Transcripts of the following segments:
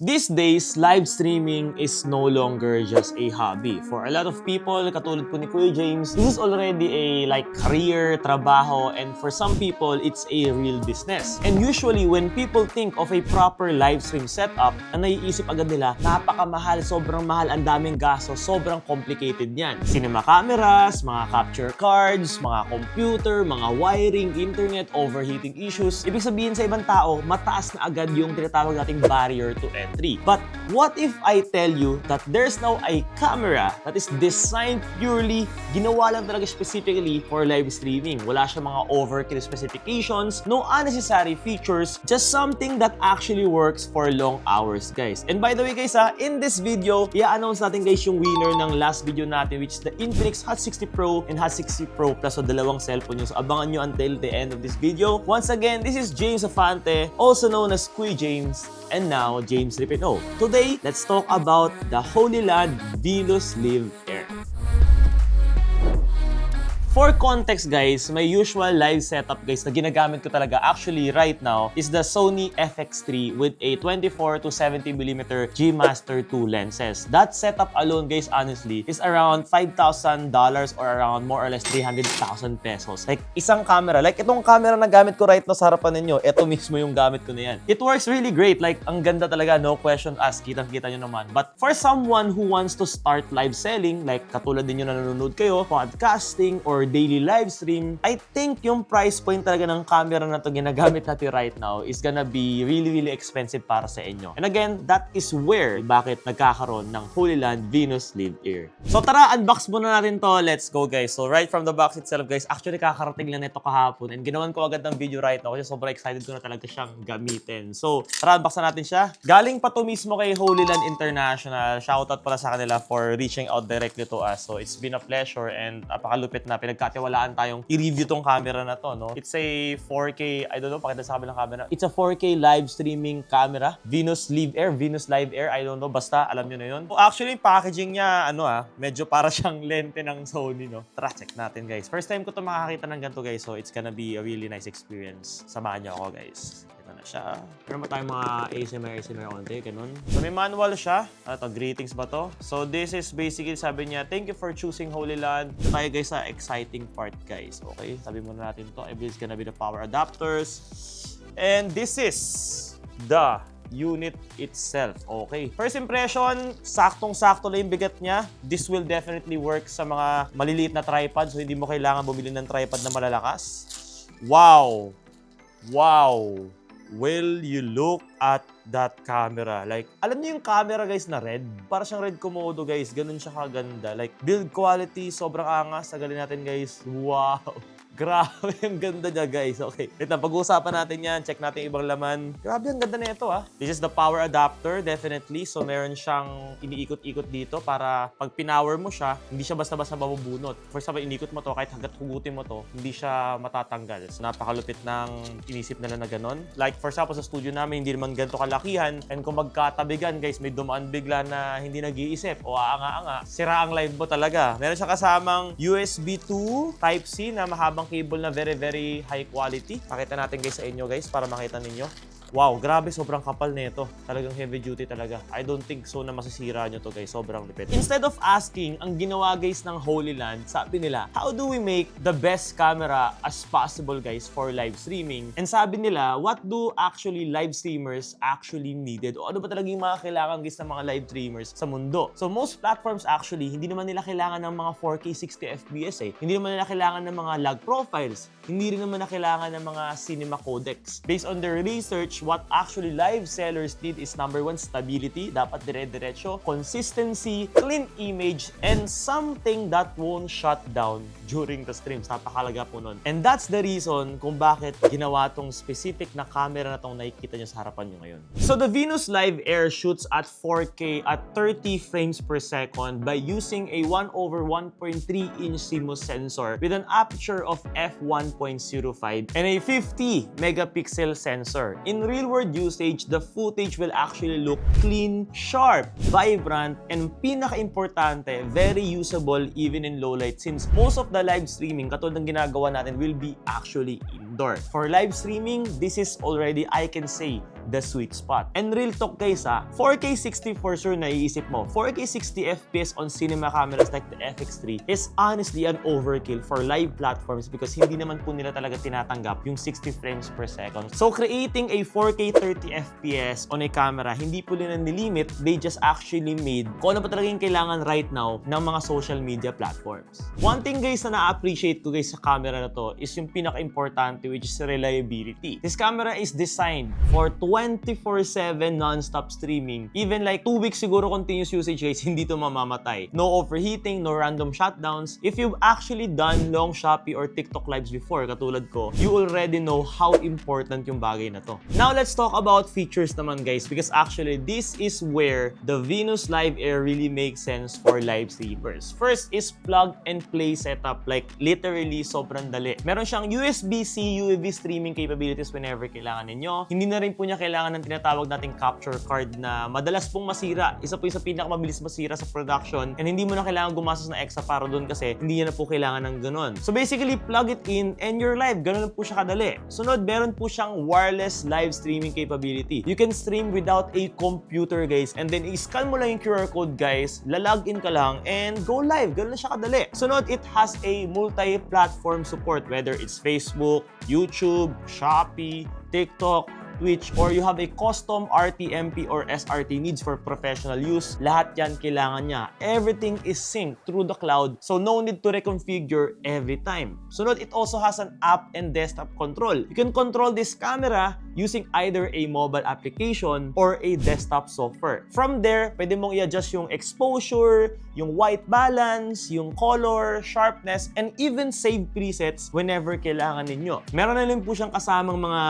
These days, live streaming is no longer just a hobby. For a lot of people, katulad po ni Kuya James, this is already a career, trabaho, and for some people, it's a real business. And usually, when people think of a proper live stream setup, ang naiisip agad nila, napakamahal, sobrang mahal, ang daming gasto, sobrang complicated niyan. Cinema cameras, mga capture cards, mga computer, mga wiring, internet, overheating issues. Ibig sabihin sa ibang tao, mataas na agad yung tinatawag nating barrier to entry. But what if I tell you that there's now a camera that is designed purely, ginawa lang talaga specifically for live streaming. Wala siya mga overkill specifications, no unnecessary features, just something that actually works for long hours, guys. And by the way, guys, in this video, i-announce natin guys yung winner ng last video natin, which is the Infinix Hot 60 Pro and Hot 60 Pro Plus, so dalawang cellphone nyo. So abangan nyo until the end of this video. Once again, this is James Afante, also known as Kuya James, and now James Ripino. Today, let's talk about the Holy Land Venus Live Air. For context, guys, my usual live setup, guys, na ginagamit ko talaga actually right now is the Sony FX3 with a 24 to 70mm G Master 2 lenses. That setup alone, guys, honestly, is around $5,000 or around more or less 300,000 pesos. Like, isang camera. Like, itong camera na gamit ko right now sa harapan ninyo, ito mismo yung gamit ko na yan. It works really great. Like, ang ganda talaga, no question asked. Kitang-kita nyo naman. But for someone who wants to start live selling, like katulad din yung nanonood kayo, podcasting, or daily live stream, I think yung price point talaga ng camera na to ginagamit natin right now is gonna be really expensive para sa inyo. And again, that is where bakit nagkakaroon ng Holy Land Venus Live Air. So tara, unbox muna natin to. Let's go, guys. So right from the box itself, guys, actually kakarating lang nito kahapon and ginawan ko agad ng video right now kasi sobrang excited ko na talaga siyang gamitin. So tara, unbox na natin siya. Galing pa to mismo kay Holy Land International. Shoutout pala sa kanila for reaching out directly to us. So it's been a pleasure and napakalupit na pinagkatiwalaan tayong i-review tong camera na to, no? It's a 4K, I don't know, pakita sa kabilang camera. It's a 4K live streaming camera. Venus Live Air, I don't know, basta alam nyo na yun. So actually, packaging niya, medyo para siyang lente ng Sony, no? Tara, check natin, guys. First time ko to makakita ng ganito, guys, so it's gonna be a really nice experience. Samahan niyo ako, guys. Ito na siya. Meron ba tayong mga ASMR konti, ganun. So may manual siya. Ito, greetings ba to? So this is basically, sabi niya, thank you for choosing Holy Land. Ito tayo, guys, sa exciting part, guys. Okay, sabi muna natin to. I believe it's gonna be the power adapters. And this is the unit itself. Okay. First impression, saktong-sakto lang yung bigat niya. This will definitely work sa mga maliliit na tripod. So hindi mo kailangan bumili ng tripod na malalakas. Wow! Wow! Will you look at that camera? Like, alam niyo yung camera, guys, na red? Para siyang red Komodo, guys. Ganun siya kaganda. Like, build quality, sobrang angas. Tagalin natin, guys. Wow! Grabe, ang ganda niya, guys. Okay. Wait na, pag-uusapan natin yan. Check natin yung ibang laman. Grabe, ang ganda na ito, ah. This is the power adapter, definitely. So, meron siyang iniikot-ikot dito para pag pinower mo siya, hindi siya basta-basta mabubunot. For example, inikot mo to, kahit hanggat hugutin mo to, hindi siya matatanggal. So, napakalupit ng inisip nila na ganon. Like, for example, sa studio namin, hindi naman ganito kalakihan. And kung magkatabigan, guys, may dumaan bigla na hindi nag-iisip o aanga-anga, sira ang live mo talaga. Meron siya kasamang USB 2 Type-C na mahabang cable na very high quality. Pakita natin, guys, sa inyo, guys, para makita ninyo. Wow, grabe, sobrang kapal nito. Talagang heavy duty talaga. I don't think so na masisira nyo to, guys. Sobrang lupit. Instead of asking, ang ginawa, guys, ng Holy Land, sabi nila, how do we make the best camera as possible, guys, for live streaming? And sabi nila, what do actually live streamers actually needed? O ano ba talagang mga kailangan, guys, ng mga live streamers sa mundo? So most platforms actually, hindi naman nila kailangan ng mga 4K 60 FPS eh. Hindi naman nila kailangan ng mga lag profiles. Hindi rin naman na kailangan ng mga cinema codecs. Based on their research, what actually live sellers need is number 1, stability. Dapat dire-diretso. Consistency, clean image, and something that won't shut down during the streams. Napakalaga po nun. And that's the reason kung bakit ginawa tong specific na camera na tong nakikita nyo sa harapan nyo ngayon. So the Venus Live Air shoots at 4K at 30 frames per second by using a 1/1.3-inch CMOS sensor with an aperture of f1.05 and a 50 megapixel sensor. In real-world usage, the footage will actually look clean, sharp, vibrant, and pinaka-importante, very usable even in low light since most of the live streaming katulad ng ginagawa natin will be actually indoor. For live streaming, this is already, I can say, the sweet spot. And real talk guys 4K 60 for sure naiisip mo. 4K 60 FPS on cinema cameras like the FX3 is honestly an overkill for live platforms because hindi naman po nila talaga tinatanggap yung 60 frames per second. So creating a 4K 30 FPS on a camera, hindi po nila nilimit, they just actually made kung ano pa talaga yung kailangan right now ng mga social media platforms. One thing guys na na-appreciate ko guys sa camera na to is yung pinaka-importante, which is reliability. This camera is designed for 24/7 non-stop streaming. Even like 2 weeks siguro continuous usage guys, hindi to mamamatay. No overheating, no random shutdowns. If you've actually done long Shopee or TikTok lives before, katulad ko, you already know how important yung bagay na to. Now let's talk about features naman guys, because actually this is where the Venus Live Air really makes sense for live streamers. First is plug and play setup, like literally sobrang dali. Meron siyang USB-C, UAV streaming capabilities whenever kailangan ninyo. Hindi na rin po niya kailangan ng tinatawag nating capture card na madalas pong masira. Isa po yung sa pinakamabilis masira sa production, and hindi mo na kailangan gumastos na extra para doon kasi hindi niya na po kailangan ng ganun. So basically, plug it in and you're live. Ganun lang po siya kadali. Sunod, meron po siyang wireless live streaming capability. You can stream without a computer guys, and then i-scan mo lang yung QR code guys, lalog in ka lang and go live. Ganun lang siya kadali. Sunod, it has a multi-platform support, whether it's Facebook, YouTube, Shopee, TikTok, Twitch, or you have a custom RTMP or SRT needs for professional use, lahat yan kailangan niya. Everything is synced through the cloud, so no need to reconfigure every time. Sunod, it also has an app and desktop control. You can control this camera using either a mobile application or a desktop software. From there, pwede mong i-adjust yung exposure, yung white balance, yung color, sharpness, and even save presets whenever kailangan ninyo. Meron na rin po siyang kasamang mga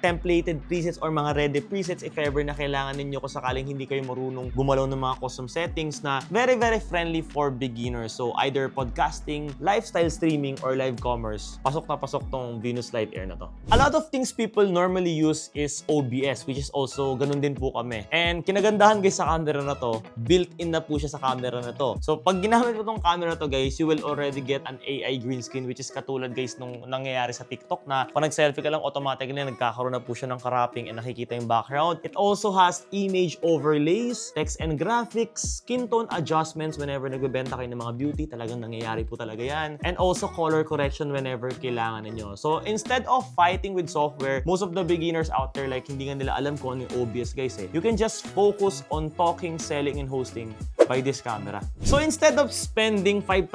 templated presets or mga ready presets if ever na kailangan ninyo kung sakaling hindi kayo marunong gumalaw ng mga custom settings na very friendly for beginners. So either podcasting, lifestyle streaming, or live commerce, pasok na pasok tong Venus Live Air na to. A lot of things people normally use is OBS, which is also ganun din po kami. And kinagandahan guys sa camera na to, built-in na po siya sa camera na to. So pag ginamit mo tong camera na to guys, you will already get an AI green screen, which is katulad guys nung nangyayari sa TikTok na pag nag-selfie ka lang, automatically nagkakaroon na po siya ng wrapping and nakikita yung background. It also has image overlays, text and graphics, skin tone adjustments whenever nagbebenta kayo ng mga beauty, talagang nangyayari po talaga yan. And also color correction whenever kailangan ninyo. So instead of fighting with software, most of the beginners out there like hindi nga nila alam kung ano yung OBS guys you can just focus on talking, selling, and hosting by this camera. So instead of spending $5,000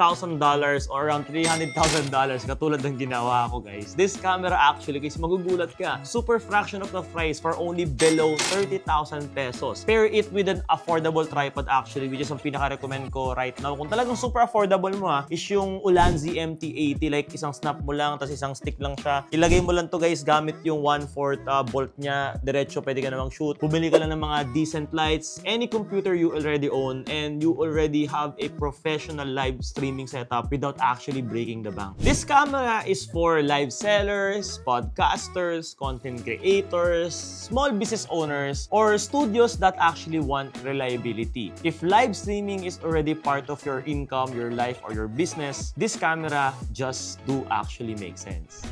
or around $300,000 katulad ng ginawa ko guys, this camera actually guys, magugulat ka, super fraction of the price for only below 30,000 pesos. Pair it with an affordable tripod actually, which is ang pinaka-recommend ko right now. Kung talagang super affordable mo is yung Ulanzi MT80, like isang snap mo lang, tapos isang stick lang siya. Ilagay mo lang to guys gamit yung 1/4 bolt niya, diretso pwede ka namang shoot. Bumili ka lang ng mga decent lights, any computer you already own, and you already have a professional live streaming setup without actually breaking the bank. This camera is for live sellers, podcasters, content creators, small business owners, or studios that actually want reliability. If live streaming is already part of your income, your life, or your business, this camera just do actually make sense.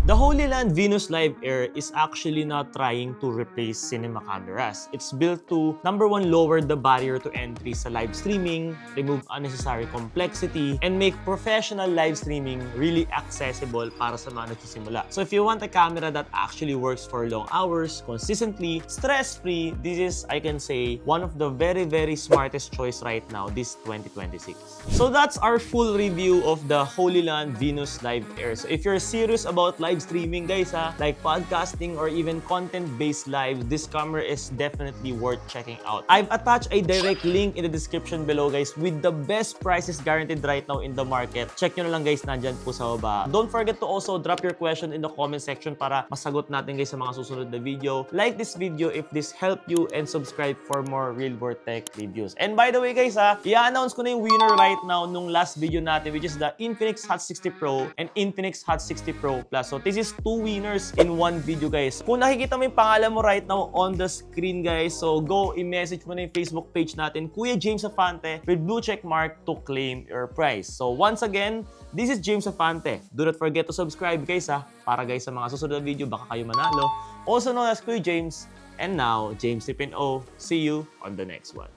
The Holy Land Venus Live Air is actually not trying to replace cinema cameras. It's built to, number one, lower the barrier to entry sa live streaming, remove unnecessary complexity, and make professional live streaming really accessible para sa mga nagsisimula. So if you want a camera that actually works for long hours, consistently, stress-free, this is, I can say, one of the very smartest choice right now, this 2026. So that's our full review of the Holy Land Venus Live Air. So if you're serious about live streaming guys like podcasting or even content-based lives, this camera is definitely worth checking out. I've attached a direct link in the description below guys with the best prices guaranteed right now in the market. Check nyo na lang guys, nandyan po sa baba. Don't forget to also drop your question in the comment section para masagot natin guys sa mga susunod na video. Like this video if this helped you, and subscribe for more real world tech reviews. And by the way guys i-announce ko na yung winner right now nung last video natin, which is the Infinix Hot 60 Pro and Infinix Hot 60 Pro Plus. So This is 2 winners in 1 video, guys. Kung nakikita mo yung pangalan mo right now on the screen, guys, so go i-message mo na yung Facebook page natin, Kuya James Afante, with blue check mark to claim your prize. So once again, this is James Afante. Do not forget to subscribe, guys, para guys sa mga susunod na video, baka kayo manalo. Also known as Kuya James. And now, James Tipin O. See you on the next one.